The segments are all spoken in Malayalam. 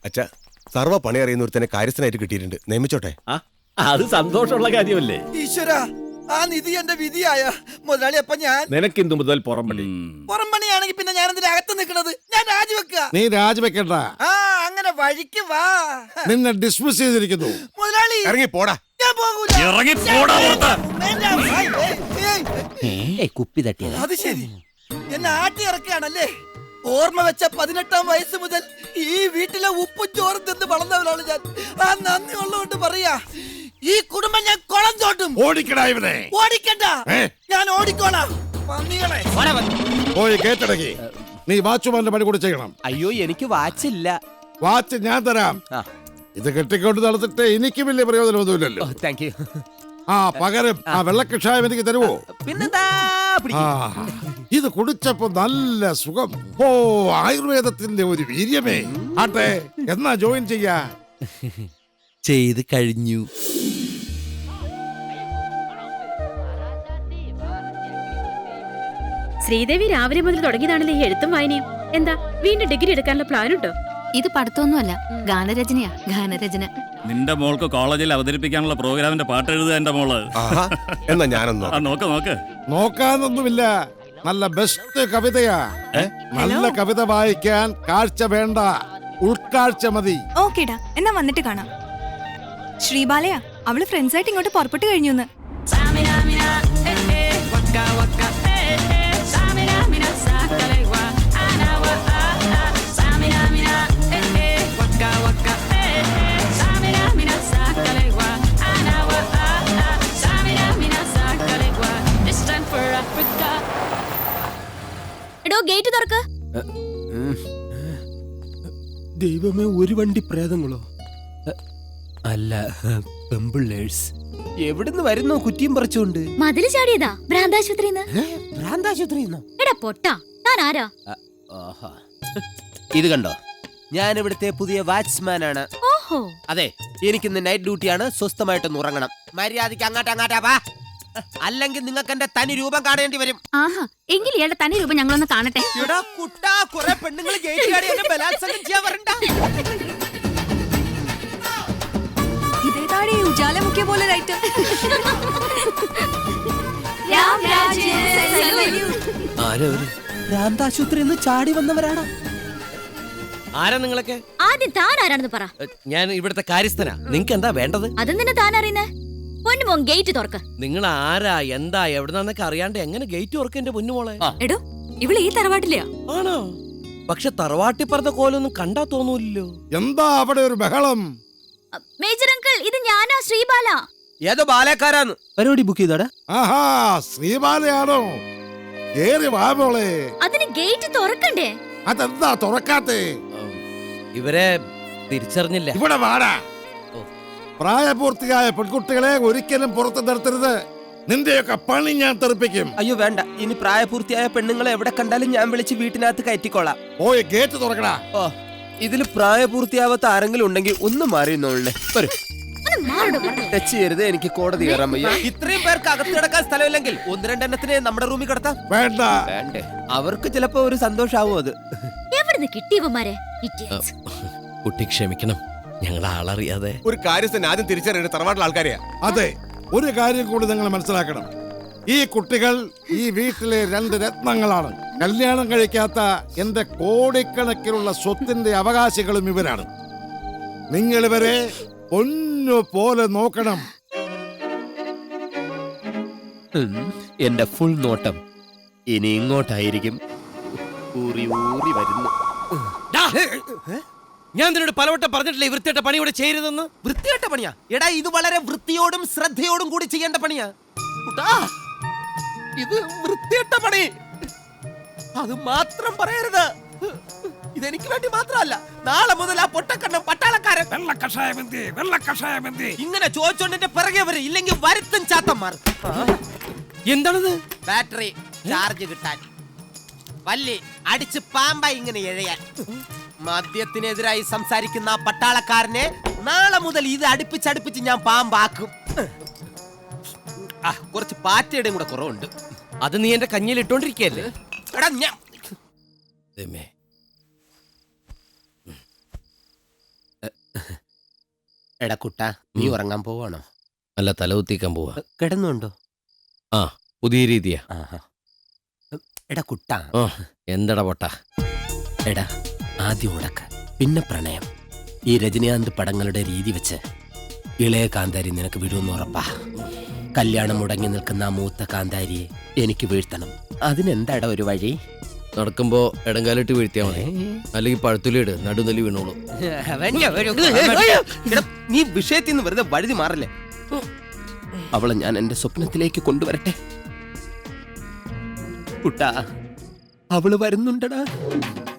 അച്ഛാ, സർവ്വ പണി അറിയുന്ന ഒരുത്തനെ കാര്യസ്ഥനായിട്ട് കിട്ടിയിട്ടുണ്ട്. നിയമിച്ചോട്ടെ. അത് സന്തോഷമുള്ള കാര്യമല്ലേ? ഈശ്വര, ആ നിധി എന്റെ വിധിയായ മുതലാളി. അപ്പൊ ഞാൻ നിനക്കിന്തു മുതൽ പുറംപണി. പുറംപണിയാണെങ്കിൽ പിന്നെ ഞാൻ എന്തിനാ അകത്ത് നിൽക്കണത്? ഞാൻ രാജിവെക്കുക. നീ രാജിവെക്കണ്ട. ആ, അങ്ങനെ വഴിക്ക് വാ. നിന്നെ ഡിസ്മിസ് ചെയ്തിരിക്കുന്നു. മുതലാളി ഇറങ്ങി പോടാ. ഞാൻ പോകൂല. കുപ്പി തട്ടിയത്. അത് ശരി, എന്നെ ആട്ടി ഇറക്കുകയാണല്ലേ? ഓർമ്മ വെച്ച 18-ാം വയസ്സ് മുതൽ ഈ വീട്ടിലെ ഉപ്പും ചോറും തിന്ന് വളർന്നവരാണ് ഞാൻ. ആ നന്ദി ഉള്ളതുകൊണ്ട് പറയാ, ഈ കുടുംബം ഞാൻ കുളം തോട്ടും. ഓടിക്കടാ ഇവനെ. ഓടിക്കണ്ട, ഞാൻ ഓടിക്കോളാം. പന്നികളെ പോയി കേട്ടടങ്ങി. നീ വാച്ച്മാന്റെ പണി കൂടി ചെയ്യണം. അയ്യോ, എനിക്ക് വാച്ചില്ല. വാച്ച് ഞാൻ തരാം. ഇത് കെട്ടിക്കൊണ്ട് നടത്തിട്ട് എനിക്ക് വലിയ പ്രയോജനമൊന്നുമില്ലല്ലോ. Thank you. പകരം ആ വെള്ളക്കഷായം എനിക്ക് തരുവോ? പിന്നെന്താ? ഇത് കുടിച്ചപ്പോ നല്ല സുഖം. ഓ, ആയുർവേദത്തിന്റെ ഒരു വീര്യമേ. ആട്ടെ, എന്നാ ജോയിൻ ചെയ്യാ? ചെയ്ത് കഴിഞ്ഞു. ശ്രീദേവി രാവിലെ മുതൽ തുടങ്ങിയതാണല്ലോ ഈ എഴുത്തും വായനയും. എന്താ വീണ്ടും ഡിഗ്രി എടുക്കാനുള്ള പ്ലാൻ ഉണ്ടോ? ഇത് പഠിത്തമൊന്നുമല്ല, ഗാനരചനയാ. ഗാനരചന. നിന്റെ മോൾക്ക് കോളേജിൽ അവതരിപ്പിക്കാനുള്ള പ്രോഗ്രാമിന്റെ പാട്ട് എഴുതുക എന്റെ മോള്. എന്നാ ഞാനൊന്നോ. നോക്ക് നോക്കാനൊന്നുമില്ല. നല്ല ബെസ്റ്റ് കവിതയാ. നല്ല കവിത വായിക്കാൻ കാഴ്ച വേണ്ട, ഉൾക്കാഴ്ച മതി. ഓക്കേടാ, എന്നാ വന്നിട്ട് കാണാം. ശ്രീബാലയാ, അവള് ഫ്രണ്ട്സായിട്ട് ഇങ്ങോട്ട് പുറപ്പെട്ടു കഴിഞ്ഞു. ഗേറ്റ് തുറക്ക്. ദൈവമേ, ഒരു വണ്ടി പ്രേതങ്ങളോ? അല്ല, പെമ്പിള്ളേഴ്സ്. എവിടുന്ന് വരുന്നോ കുറ്റിയും പറിച്ചോണ്ട്? മതില് ചാടിയതാ ഭ്രാന്താശുപത്രിന്ന്. ഭ്രാന്താശുപത്രിന്നോ? എടാ പൊട്ടാ, താൻ ആരാ? ഇത് കണ്ടോ, ഞാൻ ഇവിടുത്തെ പുതിയ വാച്ച്മാൻ ആണ്. ഓഹോ. അതെ, എനിക്കിന്ന് നൈറ്റ് ഡ്യൂട്ടിയാണ്. സ്വസ്ഥമായിട്ടൊന്ന് ഉറങ്ങണം. മര്യാദയ്ക്ക് അങ്ങാട്ടാ വാ, അല്ലെങ്കിൽ നിങ്ങൾക്ക് എന്റെ തനി രൂപം കാണേണ്ടി വരും. ആഹാ, എങ്കിൽ ഇയാളുടെ തനി രൂപം ഞങ്ങളൊന്ന് കാണട്ടെ. കുറെ പെണ്ണുങ്ങൾ ഗേറ്റ് ചാടി എന്നെ ബലാത്സംഗം ചെയ്യാൻ വരണ്ട. ഇതേതാടി ഉജാല പോലെ ലൈറ്റ്. ഭ്രാന്താശുപത്രി ചാടി വന്നവരാണ്. ആരാ നിങ്ങളൊക്കെ? ആദ്യം താൻ ആരാണെന്ന് പറ. ഞാൻ ഇവിടുത്തെ കാര്യസ്ഥനാ. നിങ്ങക്ക് എന്താ വേണ്ടത്? അതെന്തിനാ താൻ അറിയുന്നേ? പൊന്നുമോൻ ഗേറ്റ് തുറക്ക്. നിങ്ങൾ ആരാ, എന്താ, എവിടുന്നൊക്കെ അറിയാണ്ട് എങ്ങനെ ഗേറ്റ് തുറക്ക? എന്റെ പൊന്നുമോളെ. എടോ, ഇവള് ഈ തറവാട്ടിലെയാ. ആണോ? പക്ഷെ തറവാട്ടി പറഞ്ഞ കോലൊന്നും കണ്ടാ തോന്നൂല്ലോ. എന്താ അവിടെ ഒരു ബഹളം? മേജർ അങ്കിൾ, ഇത് ഞാനാ, ശ്രീബാല. ഏതോ ബാലക്കാരാന്ന്. പരിപാടി ബുക്ക് ചെയ്താടാ? ആഹാ, ശ്രീബാലയാണോ? കേറി വാ മോളെ. അതിന് ഗേറ്റ് തുറക്കണ്ടേ? അതെന്താ തുറക്കാത്തെ? ഇവരെ തിരിച്ചറിഞ്ഞില്ല. ഇവിടെ വാടാ. പ്രായപൂർത്തിയായ പെൺകുട്ടികളെ ഒരിക്കലും പുറത്ത് നിർത്തരുത്. നിന്റെയൊക്കെ പണി ഞാൻ തെറിപ്പിക്കും. അയ്യോ വേണ്ട, ഇനി പ്രായപൂർത്തിയായ പെണ്ണുങ്ങളെ എവിടെ കണ്ടാലും ഞാൻ വിളിച്ച് വീട്ടിനകത്ത് കയറ്റിക്കോളാം. പോയി ഗേറ്റ് തുറക്കടാ. ഓ, ഇതിൽ പ്രായപൂർത്തിയാവാത്ത ആരെങ്കിലും ഉണ്ടെങ്കിൽ ഒന്ന് മാറിയെന്നോളെ. ടച്ച് ചെയ്യരുത്, എനിക്ക് കോടതി കയറാൻ വയ്യ. ഇത്രയും പേർക്ക് അകത്ത് കിടക്കാൻ സ്ഥലമില്ലെങ്കിൽ 1-2 നമ്മുടെ റൂമിൽ കിടത്താം. വേണ്ട. വേണ്ടേ? അവർക്ക് ചിലപ്പോ ഒരു സന്തോഷാവും അത്. എവിടുന്ന് കിട്ടിയവന്മാരെ? കുട്ടി ക്ഷമിക്കണം, ഞങ്ങൾ ആളറിയാതെ. ഒരു കാര്യസ്ഥൻ ആദ്യം തിരിച്ചറിയേണ്ട തറവാട്ടിലെ ആൾക്കാരെയാ. അതെ, ഒരു കാര്യം കൂടി നിങ്ങൾ മനസ്സിലാക്കണം. ഈ കുട്ടികൾ ഈ വീട്ടിലെ 2 രത്നങ്ങളാണ്. കല്യാണം കഴിക്കാത്ത എന്റെ കോടിക്കണക്കിനുള്ള സ്വത്തിന്റെ അവകാശികളും ഇവരാണ്. നിങ്ങൾ ഇവരെ പൊന്നു പോലെ നോക്കണം. എന്റെ ഫുൾ നോട്ടം ഇനി ഇങ്ങോട്ടായിരിക്കും. ഊറി ഊറി വരുന്നു. ഞാൻ നിന്നോട് പലവട്ടം പറഞ്ഞിട്ടില്ലേ വൃത്തിയായിട്ട പണി ഇവിടെ ചെയ്യരുതെന്ന്? വൃത്തിയായിട്ട പണിയാ? എടാ, ഇത് വളരെ വൃത്തിയോടും ശ്രദ്ധയോടും കൂടി ചെയ്യേണ്ട പണിയാ. ഇത് വൃത്തിയായിട്ട പണി. അത് മാത്രം പറയരുത്. ഇതെനിക്ക് വേണ്ടി മാത്രമല്ല, നാളെ മുതൽ ആ പൊട്ടക്കണ്ണം പട്ടാളക്കാരൻ ഇങ്ങനെ ചോദിച്ചോണ്ട് എന്റെ പിറകെ വരും. ഇല്ലെങ്കിൽ വരുത്തും ചാത്തന്മാർ. എന്താണത്? ബാറ്ററി ചാർജ് കിട്ടാൻ, വല്ലി അടിച്ച് പാമ്പായി ഇങ്ങനെ എഴയാൻ. മദ്യത്തിനെതിരായി സംസാരിക്കുന്ന ആ പട്ടാളക്കാരനെ നാളെ മുതൽ ഇത് അടുപ്പിച്ചടുപ്പിച്ച് ഞാൻ പാമ്പാക്കും. കുറച്ച് പാറ്റയുടെയും കൂടെ കുറവുണ്ട്. അത് നീ എന്റെ കഞ്ഞിയിൽ ഇട്ടോണ്ടിരിക്കല്ലേ? എടാ, ഞാൻ എടാ കുട്ട, നീ ഉറങ്ങാൻ പോവാണോ? അല്ല, തലകുത്തിക്കാൻ പോവാ. കിടന്നുണ്ടോ? ആ, പുതിയ രീതിയാ. ആഹാ. എടാ കുട്ട, എന്തടാ പൊട്ട? എടാ ആദ്യം ഉടക്ക്, പിന്നെ പ്രണയം. ഈ രജനീകാന്ത് പടങ്ങളുടെ രീതി വെച്ച് ഇളയ കാന്താരി നിനക്ക് വിടുമെന്ന് ഉറപ്പാ. കല്യാണം മുടങ്ങി നിൽക്കുന്ന ആ മൂത്ത കാന്താരിയെ എനിക്ക് വീഴ്ത്തണം. അതിനെന്താടാ ഒരു വഴി? നടക്കുമ്പോ ഇടങ്കാലിട്ട് വീഴ്ത്തിയാ മതി, അല്ലെങ്കിൽ പഴുത്തുലിട് നടുനെല്ലി വീണോളൂ. എടാ, നീ വിഷയത്തിൽ നിന്ന് വെറുതെ വഴുതി മാറല്ലേ. അവളെ ഞാൻ എന്റെ സ്വപ്നത്തിലേക്ക് കൊണ്ടുവരട്ടെ. കുട്ടാ, അവള് വരുന്നുണ്ടടാ,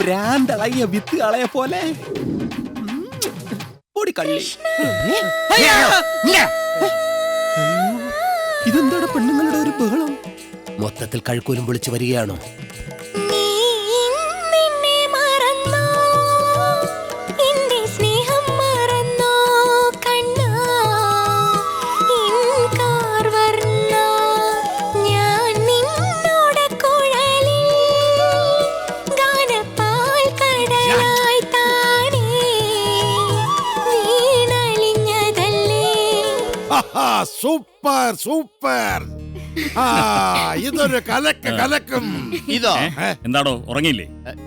ഭ്രാന്തളകിയ വിത്ത് കളയ പോലെ. ഓടിക്കള്ളി. ഇതെന്താടാ പെണ്ണുങ്ങളുടെ ഒരു ബഹളം? മൊത്തത്തിൽ കഴുക്കൂലും വിളിച്ചു വരികയാണോ? Super super. ഇതൊരു കലക്കും. ഇതോ എന്താടോ ഉറങ്ങിയില്ലേ?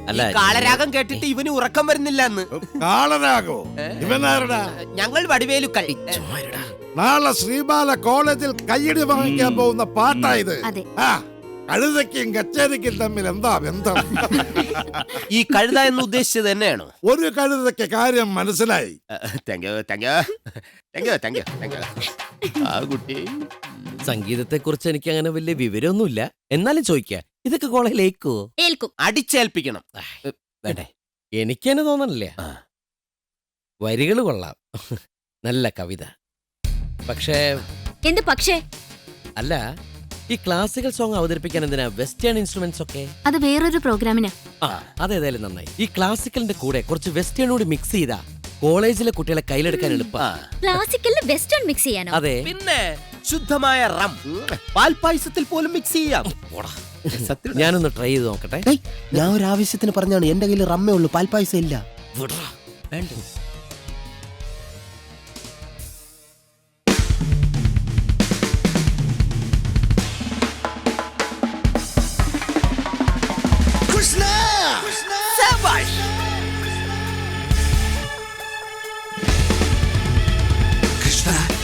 അല്ല, കാളരാഗം കേട്ടിട്ട് ഇവന് ഉറക്കം വരുന്നില്ല എന്ന്. കാളരാഗോ? ഇവനാരടാ? ഞങ്ങൾ വടിവേലുക്കൾ. നാളെ ശ്രീബാല കോളേജിൽ കയ്യടി വാങ്ങിക്കാൻ പോകുന്ന പാട്ടാ ഇത്. അതെ. കഴുതയ്ക്കും കച്ചേരിക്കും തമ്മിൽ എന്താ ബന്ധം? ഈ കഴുത എന്ന് ഉദ്ദേശിച്ചത് തന്നെയാണോ? ഒരു കഴുതയ്ക്ക് കാര്യം മനസ്സിലായി. ആ കുട്ടി, സംഗീതത്തെ കുറിച്ച് എനിക്ക് അങ്ങനെ വലിയ വിവരമൊന്നുമില്ല, എന്നാലും ചോദിക്കാ, ഇതൊക്കെ കോളേജിലേക്കോ? ഏൽക്കും. അടിച്ചേൽപ്പിക്കണം. വേണ്ടേ? എനിക്കെന്നെ തോന്നണില്ല. വരികൾ കൊള്ളാം, നല്ല കവിത. പക്ഷേ എന്ത് പക്ഷേ? അല്ല, ഈ ക്ലാസിക്കൽ സോങ് അവതരിപ്പിക്കാൻ എന്തിനാ വെസ്റ്റേൺ ഇൻസ്ട്രുമെന്റ്സ് ഒക്കെ? അത് വേറൊരു പ്രോഗ്രാമിനാ. അതേതായാലും നന്നായി. ഈ ക്ലാസിക്കലിന്റെ കൂടെ കുറച്ച് വെസ്റ്റേൺ കൂടി മിക്സ് ചെയ്താ കോളേജിലെ കുട്ടികളെ കയ്യിലെടുക്കാൻ എളുപ്പാ. ക്ലാസിക്കലിൽ വെസ്റ്റേൺ മിക്സ് ചെയ്യാനോ? അതെ. പിന്നെ ശുദ്ധമായ റം പാൽപായസത്തിൽ പോലും മിക്സ് ചെയ്യാം. ഞാനൊന്ന് ട്രൈ ചെയ്ത് നോക്കട്ടെ. ഞാൻ ഒരു ആവശ്യത്തിന് പറഞ്ഞാണ്, എന്റെ കയ്യിൽ റമ്മേ ഉള്ളൂ, പാൽപായസം ഇല്ല. വേണ്ട.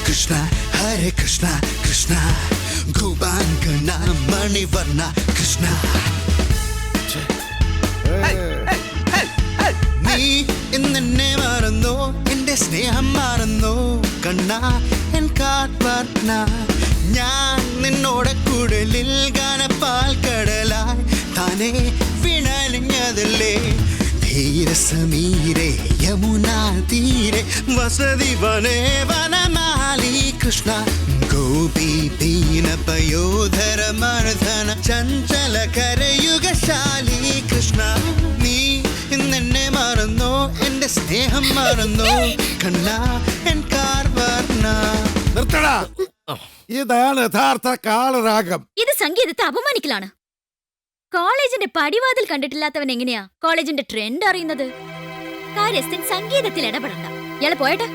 Krishna, Hare Krishna, Krishna, Gopangana, Manivarna, Krishna. നീ ഇന്നെന്നെ മറന്നോ, എന്റെ സ്നേഹം മറന്നോ, കണ്ണാ എൻ കാർവർണ്ണ. ഞാൻ നിന്നോടെ കുടലിൽ ഗാനപ്പാൽ കടലായി താനേ വിണലിഞ്ഞതല്ലേ. ധീരസമീരെ യമുനാ തീരെ വസതി വനേ വനമാലി. കൃഷ്ണ ഗോപി ദീന പയോധര മർദ്ദന ചഞ്ചല കരയുഗശാലി. കൃഷ്ണ നീ ഇന്നെന്നെ മറന്നോ, എന്റെ സ്നേഹം മറന്നോ, കണ്ണാ എൻ കാർവർണ്ണ. നിർത്തടാ, ഇതാണ് യഥാർത്ഥ കാളരാഗം. ഇത് സംഗീതത്തെ അപമാനിക്കലാണ്. കോളേജിന്റെ പടിവാതിൽ കണ്ടിട്ടില്ലാത്തവൻ എങ്ങനെയാ കോളേജിന്റെ ട്രെൻഡ് അറിയുന്നത്? കാര്യസ്ഥൻ സംഗീതത്തിൽ ഇടപെടണ്ട. ഇയാളെ പോയട്ടെ.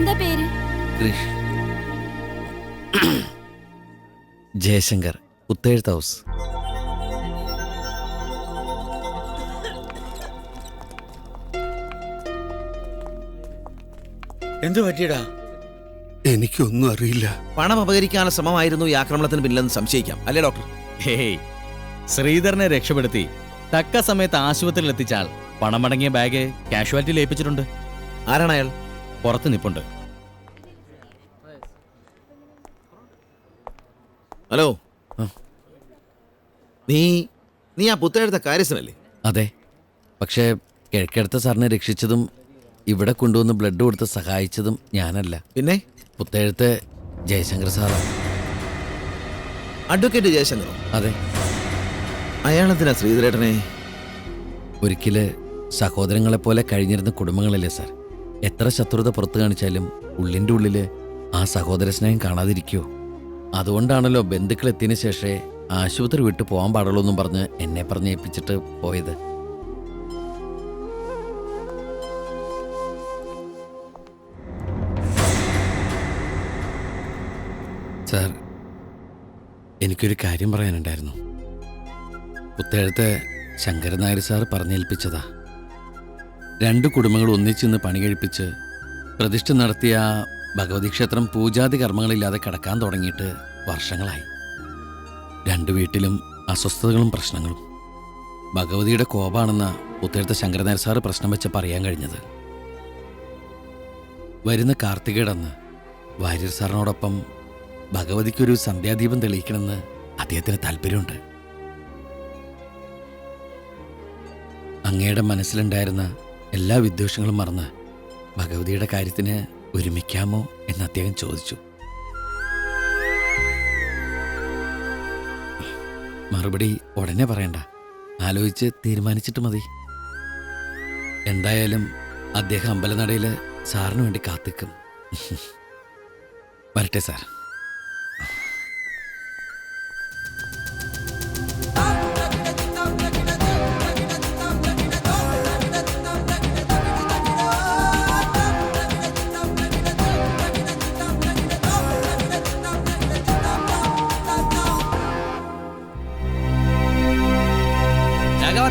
എന്താ പേര്? കൃഷ് ജയശങ്കർ, പുത്തേഴ്ത്ത് ഹൗസ്. എന്തു പറ്റിയടാ? എനിക്കൊന്നും അറിയില്ല. പണം അപകരിക്കാനുള്ള ശ്രമമായിരുന്നു ഈ ആക്രമണത്തിന് പിന്നിലെന്ന് സംശയിക്കാം, അല്ലേ ഡോക്ടർ? ഹേയ്, ശ്രീധരനെ രക്ഷപ്പെടുത്തി തക്ക സമയത്ത് ആശുപത്രിയിൽ എത്തിച്ചാൽ പണമടങ്ങിയ ബാഗ് കാഷ്വാലിറ്റിയിൽ ഏൽപ്പിച്ചിട്ടുണ്ട്. ആരാണ് അയാൾ? പുറത്ത് നിപ്പുണ്ട്. ഹലോ, നീ ആ പുത്തേഴത്തെ കാര്യസ്ഥനല്ലേ? അതെ, പക്ഷേ കിഴക്കെടുത്ത സാറിനെ രക്ഷിച്ചതും ഇവിടെ കൊണ്ടുവന്ന് ബ്ലഡ് കൊടുത്ത് സഹായിച്ചതും ഞാനല്ല, പിന്നെ പുത്തേഴത്തെ ജയശങ്കർ സാറാണ്. അഡ്വക്കേറ്റ് ജയശങ്കറോ? അതെ. അയാളെന്തിനാ ശ്രീധരേട്ടനെ? ഒരിക്കല് സഹോദരങ്ങളെപ്പോലെ കഴിഞ്ഞിരുന്ന കുടുംബങ്ങളല്ലേ സാർ. എത്ര ശത്രുത പുറത്തു കാണിച്ചാലും ഉള്ളിൻ്റെ ഉള്ളില് ആ സഹോദര സ്നേഹം കാണാതിരിക്കുമോ? അതുകൊണ്ടാണല്ലോ ബന്ധുക്കൾ എത്തിയതിനു ശേഷമേ ആശുപത്രി വിട്ടു പോകാൻ പാടുള്ളൂ എന്നും പറഞ്ഞ് എന്നെ പറഞ്ഞ് ഏൽപ്പിച്ചിട്ട് പോയത്. സാർ, എനിക്കൊരു കാര്യം പറയാനുണ്ടായിരുന്നു. പുത്തേഴത്തെ ശങ്കരൻ നായർ സാർ പറഞ്ഞേൽപ്പിച്ചതാ. 2 കുടുംബങ്ങൾ ഒന്നിച്ചിന്ന് പണി കഴിപ്പിച്ച് പ്രതിഷ്ഠ നടത്തിയ ആ ഭഗവതി ക്ഷേത്രം പൂജാതി കർമ്മങ്ങളില്ലാതെ കിടക്കാൻ തുടങ്ങിയിട്ട് വർഷങ്ങളായി. 2 വീട്ടിലും അസ്വസ്ഥതകളും പ്രശ്നങ്ങളും. ഭഗവതിയുടെ കോപാണെന്ന പുത്തേഴത്തെ ശങ്കരൻ നായർ സാറ് പ്രശ്നം വെച്ച് പറയാൻ കഴിഞ്ഞത്. വരുന്ന കാർത്തികേടന്ന് വാര്യർ സാറിനോടൊപ്പം ഭഗവതിക്കൊരു സന്ധ്യാദീപം തെളിയിക്കണമെന്ന് അദ്ദേഹത്തിന് താല്പര്യമുണ്ട്. അങ്ങയുടെ മനസ്സിലുണ്ടായിരുന്ന എല്ലാ വിദ്വേഷങ്ങളും മറന്ന് ഭഗവതിയുടെ കാര്യത്തിന് ഒരുമിക്കാമോ എന്ന് അദ്ദേഹം ചോദിച്ചു. മറുപടി ഉടനെ പറയണ്ട, ആലോചിച്ച് തീരുമാനിച്ചിട്ട് മതി. എന്തായാലും അദ്ദേഹം അമ്പലനടയിൽ സാറിന് വേണ്ടി കാത്തിക്കും. വരട്ടെ സാർ.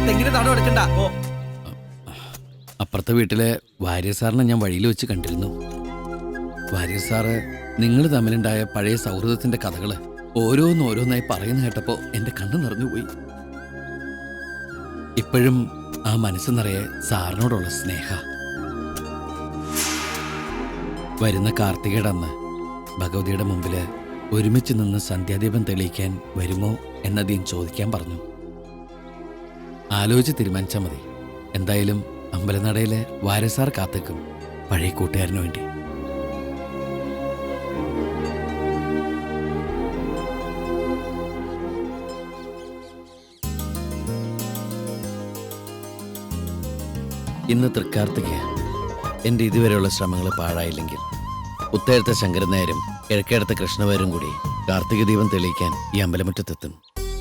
തെങ്ങിന് തടം എടുക്കണ്ട. അപ്പുറത്തെ വീട്ടിലെ വാര്യർ സാറിനെ ഞാൻ വഴിയിൽ വെച്ച് കണ്ടിരുന്നു. വാര്യർ സാറ് നിങ്ങൾ തമ്മിലുണ്ടായ പഴയ സൗഹൃദത്തിന്റെ കഥകള് ഓരോന്നോരോന്നായി പറയുന്ന കേട്ടപ്പോ എന്റെ കണ്ണ് നിറഞ്ഞുപോയി. ഇപ്പോഴും ആ മനസ്സ് നിറയെ സാറിനോടുള്ള സ്നേഹ. വരുന്ന കാർത്തികയുടെ ഭഗവതിയുടെ മുമ്പില് ഒരുമിച്ച് നിന്ന് സന്ധ്യാദീപം തെളിയിക്കാൻ വരുമോ എന്നതീം ചോദിക്കാൻ പറഞ്ഞു. ആലോചിച്ച് തീരുമാനിച്ചാൽ മതി. എന്തായാലും അമ്പലനടയിലെ വാര്യസാർ കാത്തേക്കും പഴയ കൂട്ടുകാരന് വേണ്ടി. ഇന്ന് തൃക്കാർത്തികയ. എൻ്റെ ഇതുവരെയുള്ള ശ്രമങ്ങൾ പാഴായില്ലെങ്കിൽ പുത്തേഴത്തെ ശങ്കരൻ നായരും കിഴക്കേടത്തെ കൃഷ്ണവാരും കൂടി കാർത്തിക ദീപം തെളിയിക്കാൻ ഈ അമ്പലമുറ്റത്തെത്തും.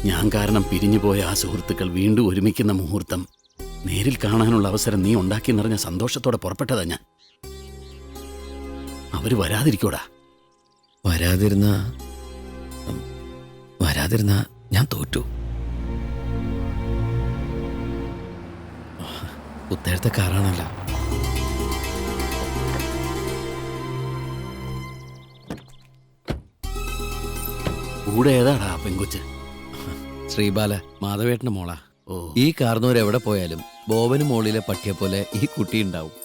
ഞാൻ കാരണം പിരിഞ്ഞുപോയ ആ സുഹൃത്തുക്കൾ വീണ്ടും ഒരുമിക്കുന്ന മുഹൂർത്തം നേരിൽ കാണാനുള്ള അവസരം നീ ഉണ്ടാക്കി നിറഞ്ഞ സന്തോഷത്തോടെ പുറപ്പെട്ടതാ ഞാൻ. അവര് വരാതിരിക്കോടാ. വരാതിരുന്ന ഞാൻ തോറ്റു. പുത്തേഴത്തെ കാറാണല്ലോ. കൂടെ ഏതാടാ പെങ്കൊച്ച്? ശ്രീബാല, മാധവേട്ടന്റെ മോളാ. ഓ, ഈ കാർന്നൂർ എവിടെ പോയാലും ബോബന് മോളിലെ പട്ടിയെ പോലെ ഈ കുട്ടി ഉണ്ടാവും.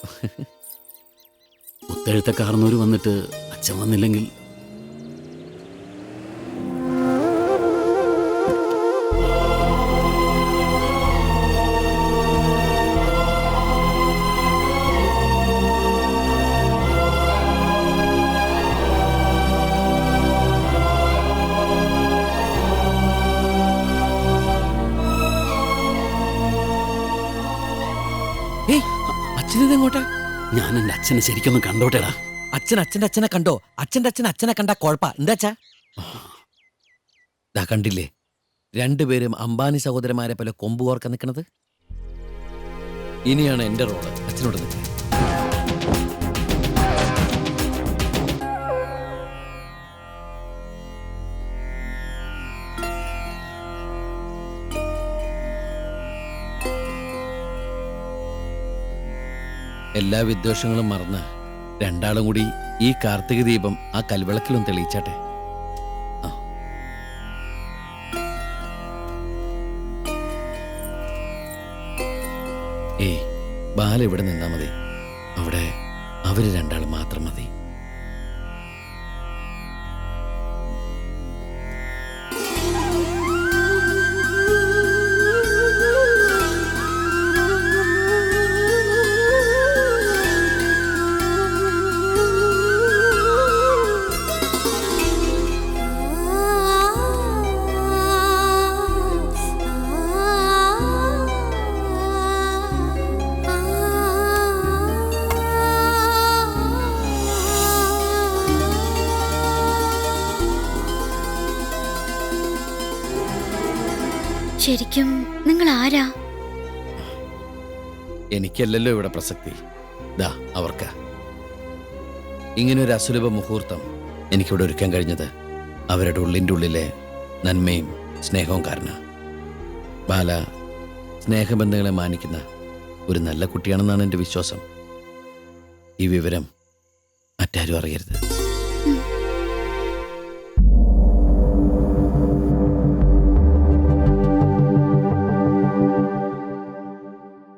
പുത്തേഴത്തക്കാർന്നൂര് വന്നിട്ട് അച്ഛൻ വന്നില്ലെങ്കിൽ അച്ഛനെങ്ങോട്ടാ? ഞാൻ എൻ്റെ അച്ഛനെ ശരിക്കൊന്ന് കണ്ടോട്ടെടാ. അച്ഛൻ്റെ അച്ഛനെ കണ്ടോ? അച്ഛൻ്റെ അച്ഛനെ കണ്ടാ കുഴപ്പാ. എന്താച്ചാ ദാ കണ്ടില്ലേ, 2 പേരും അംബാനി സഹോദരന്മാരെ പോലെ കൊമ്പ് കോർക്കാൻ നിൽക്കണത്. ഇനിയാണ് എന്റെ റോള്. അച്ഛനോട് നിൽക്കാൻ. എല്ലാ വിദ്വേഷങ്ങളും മറന്ന് രണ്ടാളും കൂടി ഈ കാർത്തിക ദീപം ആ കൽവിളക്കിലും തെളിയിച്ചാട്ടെ. ആ. ഏയ്, ബാല ഇവിടെ നിന്നാ മതി. അവിടെ അവര് രണ്ടാളും മാത്രം മതി. ശരിക്കും നിങ്ങൾ ആരാ? എനിക്കല്ലല്ലോ ഇവിടെ പ്രസക്തി, ദാ അവർക്ക്. ഇങ്ങനൊരു അസുലഭ മുഹൂർത്തം എനിക്കിവിടെ ഒരുക്കാൻ കഴിഞ്ഞത് അവരുടെ ഉള്ളിൻ്റെ ഉള്ളിലെ നന്മയും സ്നേഹവും കാരണം. ബാല സ്നേഹബന്ധങ്ങളെ മാനിക്കുന്ന ഒരു നല്ല കുട്ടിയാണെന്നാണ് എൻ്റെ വിശ്വാസം. ഈ വിവരം മറ്റാരും അറിയരുത്.